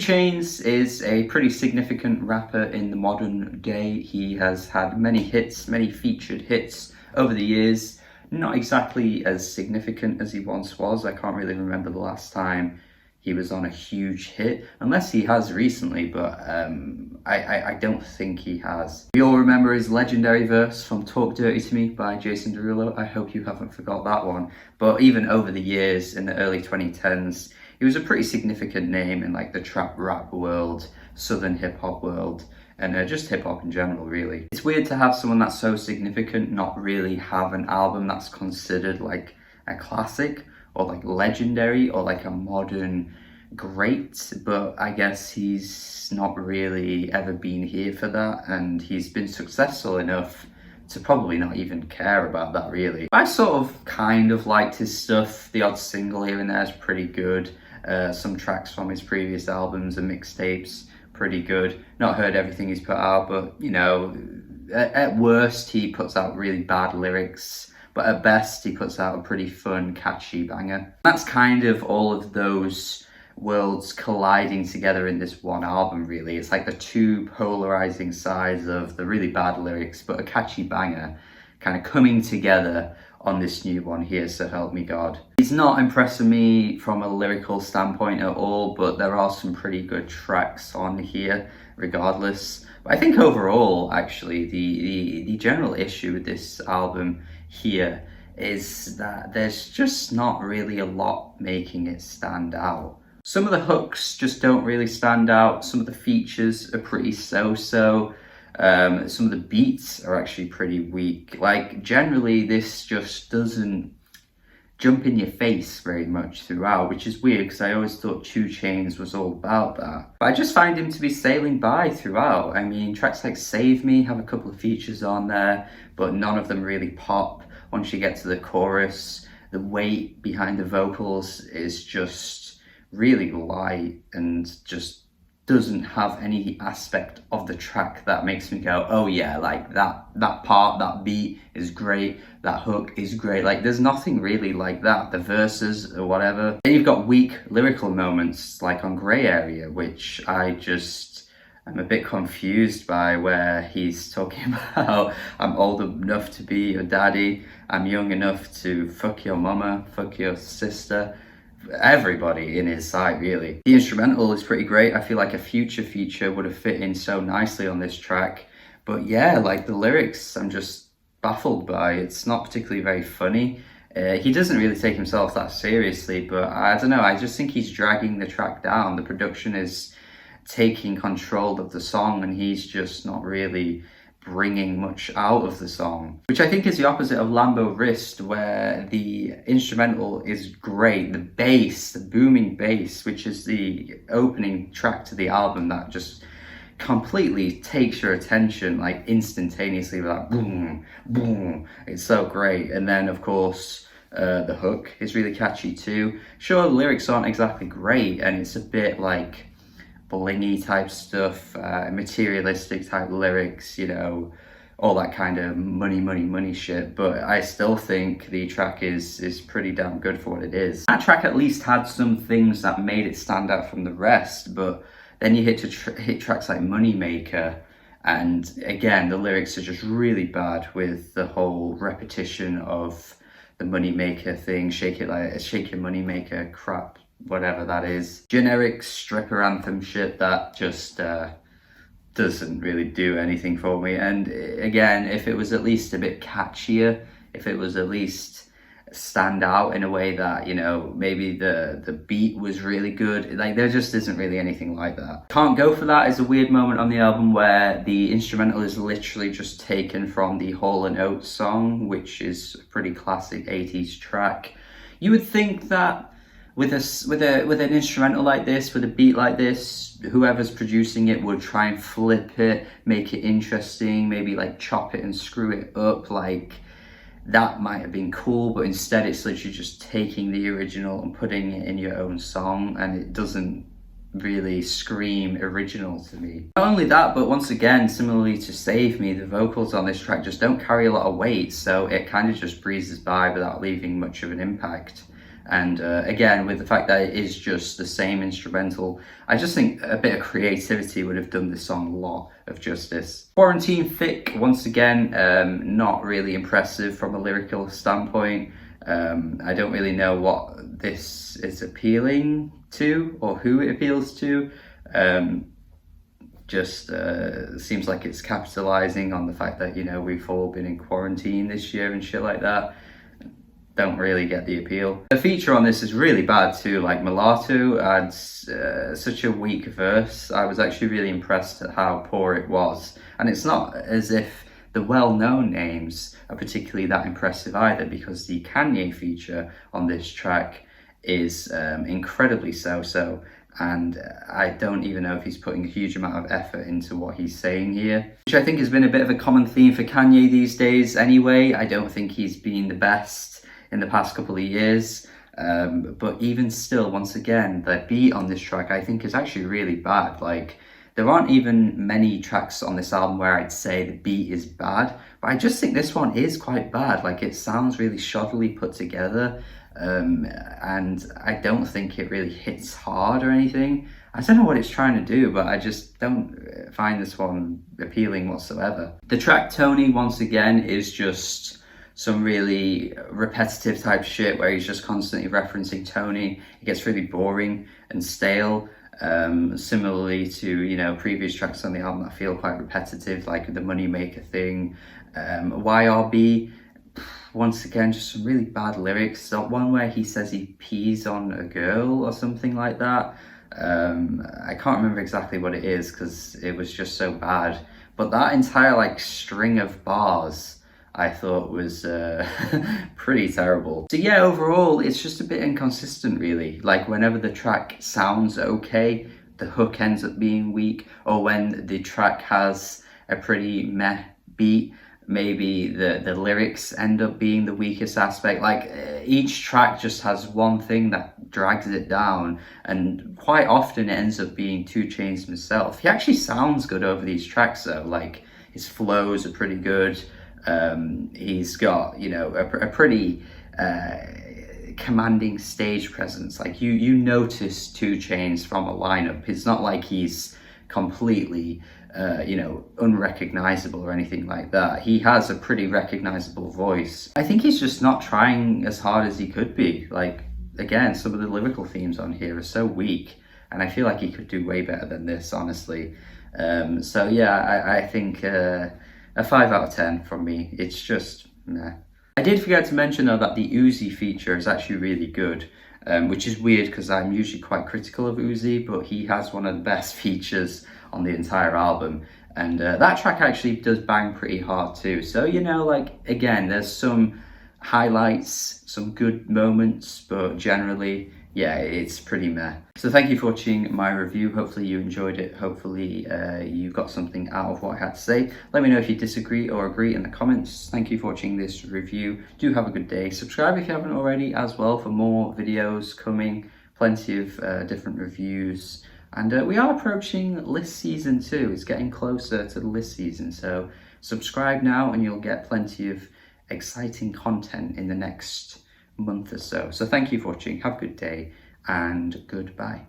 Chainz is a pretty significant rapper in the modern day. He has had many hits, many featured hits over the years. Not exactly as significant as he once was. I can't really remember the last time he was on a huge hit, unless he has recently, but I don't think he has. We all remember his legendary verse from Talk Dirty to Me by Jason Derulo. I hope you haven't forgot that one. But even over the years, in the early 2010s, he was a pretty significant name in like the trap rap world, southern hip hop world, and just hip hop in general, really. It's weird to have someone that's so significant not really have an album that's considered like a classic or like legendary or like a modern great, but I guess he's not really ever been here for that, and he's been successful enough to probably not even care about that, really. I sort of kind of liked his stuff. The odd single here and there is pretty good. Some tracks from his previous albums and mixtapes, pretty good. Not heard everything he's put out, but you know, at worst he puts out really bad lyrics, but at best he puts out a pretty fun, catchy banger. That's kind of all of those worlds colliding together in this one album, really. It's like the two polarizing sides of the really bad lyrics but a catchy banger kind of coming together on this new one here, So Help Me God. He's not impressing me from a lyrical standpoint at all, but there are some pretty good tracks on here regardless. But I think overall, actually, the general issue with this album here is that there's just not really a lot making it stand out. Some of the hooks just don't really stand out. Some of the features are pretty so-so. Some of the beats are actually pretty weak. Like, generally, this just doesn't jump in your face very much throughout, which is weird because I always thought Chainz was all about that. But I just find him to be sailing by throughout. I mean, tracks like Save Me have a couple of features on there, but none of them really pop. Once you get to the chorus, the weight behind the vocals is just really light and just doesn't have any aspect of the track that makes me go, oh yeah, like that part, that beat is great, that hook is great. Like, there's nothing really like that. The verses or whatever. Then you've got weak lyrical moments like on Grey Area, which I'm a bit confused by, where he's talking about, I'm old enough to be your daddy, I'm young enough to fuck your mama, fuck your sister, everybody in his side, really. The instrumental is pretty great. I feel like a Future feature would have fit in so nicely on this track. But yeah, like the lyrics, I'm just baffled by. It's not particularly very funny. He doesn't really take himself that seriously, but I don't know, I just think he's dragging the track down. The production is taking control of the song and he's just not really bringing much out of the song, which I think is the opposite of Lambo Wrist, where the instrumental is great. The bass, the booming bass, which is the opening track to the album, that just completely takes your attention like instantaneously with that boom, boom. It's so great. And then of course, the hook is really catchy too. Sure, the lyrics aren't exactly great and it's a bit like blingy type stuff, materialistic type lyrics, you know, all that kind of money shit, but I still think the track is pretty damn good for what it is. That track at least had some things that made it stand out from the rest, but then you hit tracks like Moneymaker, and again, the lyrics are just really bad with the whole repetition of the Moneymaker thing, shake your moneymaker crap, whatever that is. Generic stripper anthem shit that just doesn't really do anything for me. And again, if it was at least a bit catchier, if it was at least stand out in a way that, you know, maybe the beat was really good, like there just isn't really anything like that. Can't Go For That is a weird moment on the album where the instrumental is literally just taken from the Hall & Oates song, which is a pretty classic 80s track. You would think that with an instrumental like this, with a beat like this, whoever's producing it would try and flip it, make it interesting, maybe like chop it and screw it up. Like, that might have been cool, but instead it's literally just taking the original and putting it in your own song, and it doesn't really scream original to me. Not only that, but once again, similarly to Save Me, the vocals on this track just don't carry a lot of weight, so it kind of just breezes by without leaving much of an impact. And again, with the fact that it is just the same instrumental, I just think a bit of creativity would have done this song a lot of justice. Quarantine Thick, once again, not really impressive from a lyrical standpoint. I don't really know what this is appealing to or who it appeals to. Just seems like it's capitalizing on the fact that, you know, we've all been in quarantine this year and shit like that. Don't really get the appeal. The feature on this is really bad too. Like, Mulatto adds such a weak verse. I was actually really impressed at how poor it was. And it's not as if the well-known names are particularly that impressive either, because the Kanye feature on this track is incredibly so-so. And I don't even know if he's putting a huge amount of effort into what he's saying here, which I think has been a bit of a common theme for Kanye these days anyway. I don't think he's been the best in the past couple of years, but even still, once again, the beat on this track I think is actually really bad. Like, there aren't even many tracks on this album where I'd say the beat is bad, but I just think this one is quite bad. Like, it sounds really shoddily put together. And I don't think it really hits hard or anything. I don't know what it's trying to do, but I just don't find this one appealing whatsoever. The track Tony, once again, is just some really repetitive type shit where he's just constantly referencing Tony. It gets really boring and stale. Similarly to, you know, previous tracks on the album that feel quite repetitive, like the Moneymaker thing. YRB, once again, just some really bad lyrics. So one where he says he pees on a girl or something like that. I can't remember exactly what it is because it was just so bad. But that entire like string of bars I thought was pretty terrible. So yeah, overall, it's just a bit inconsistent really. Like, whenever the track sounds okay, the hook ends up being weak, or when the track has a pretty meh beat, maybe the lyrics end up being the weakest aspect. Like, each track just has one thing that drags it down, and quite often it ends up being 2 Chainz himself. He actually sounds good over these tracks though. Like, his flows are pretty good. He's got, you know, a pretty commanding stage presence. Like, you notice 2 Chainz from a lineup. It's not like he's completely you know, unrecognizable or anything like that. He has a pretty recognizable voice. I think he's just not trying as hard as he could be. Like, again, some of the lyrical themes on here are so weak, and I feel like he could do way better than this, honestly. So yeah, I think a 5 out of 10 from me. It's just nah. I did forget to mention though that the Uzi feature is actually really good, which is weird because I'm usually quite critical of Uzi, but he has one of the best features on the entire album, and that track actually does bang pretty hard too. So, you know, like, again, there's some highlights, some good moments, but generally, yeah, it's pretty meh. So thank you for watching my review. Hopefully you enjoyed it. Hopefully you got something out of what I had to say. Let me know if you disagree or agree in the comments. Thank you for watching this review. Do have a good day. Subscribe if you haven't already as well for more videos coming. Plenty of different reviews. And we are approaching list season 2. It's getting closer to the list season. So subscribe now and you'll get plenty of exciting content in the next month or so. So thank you for watching. Have a good day and goodbye.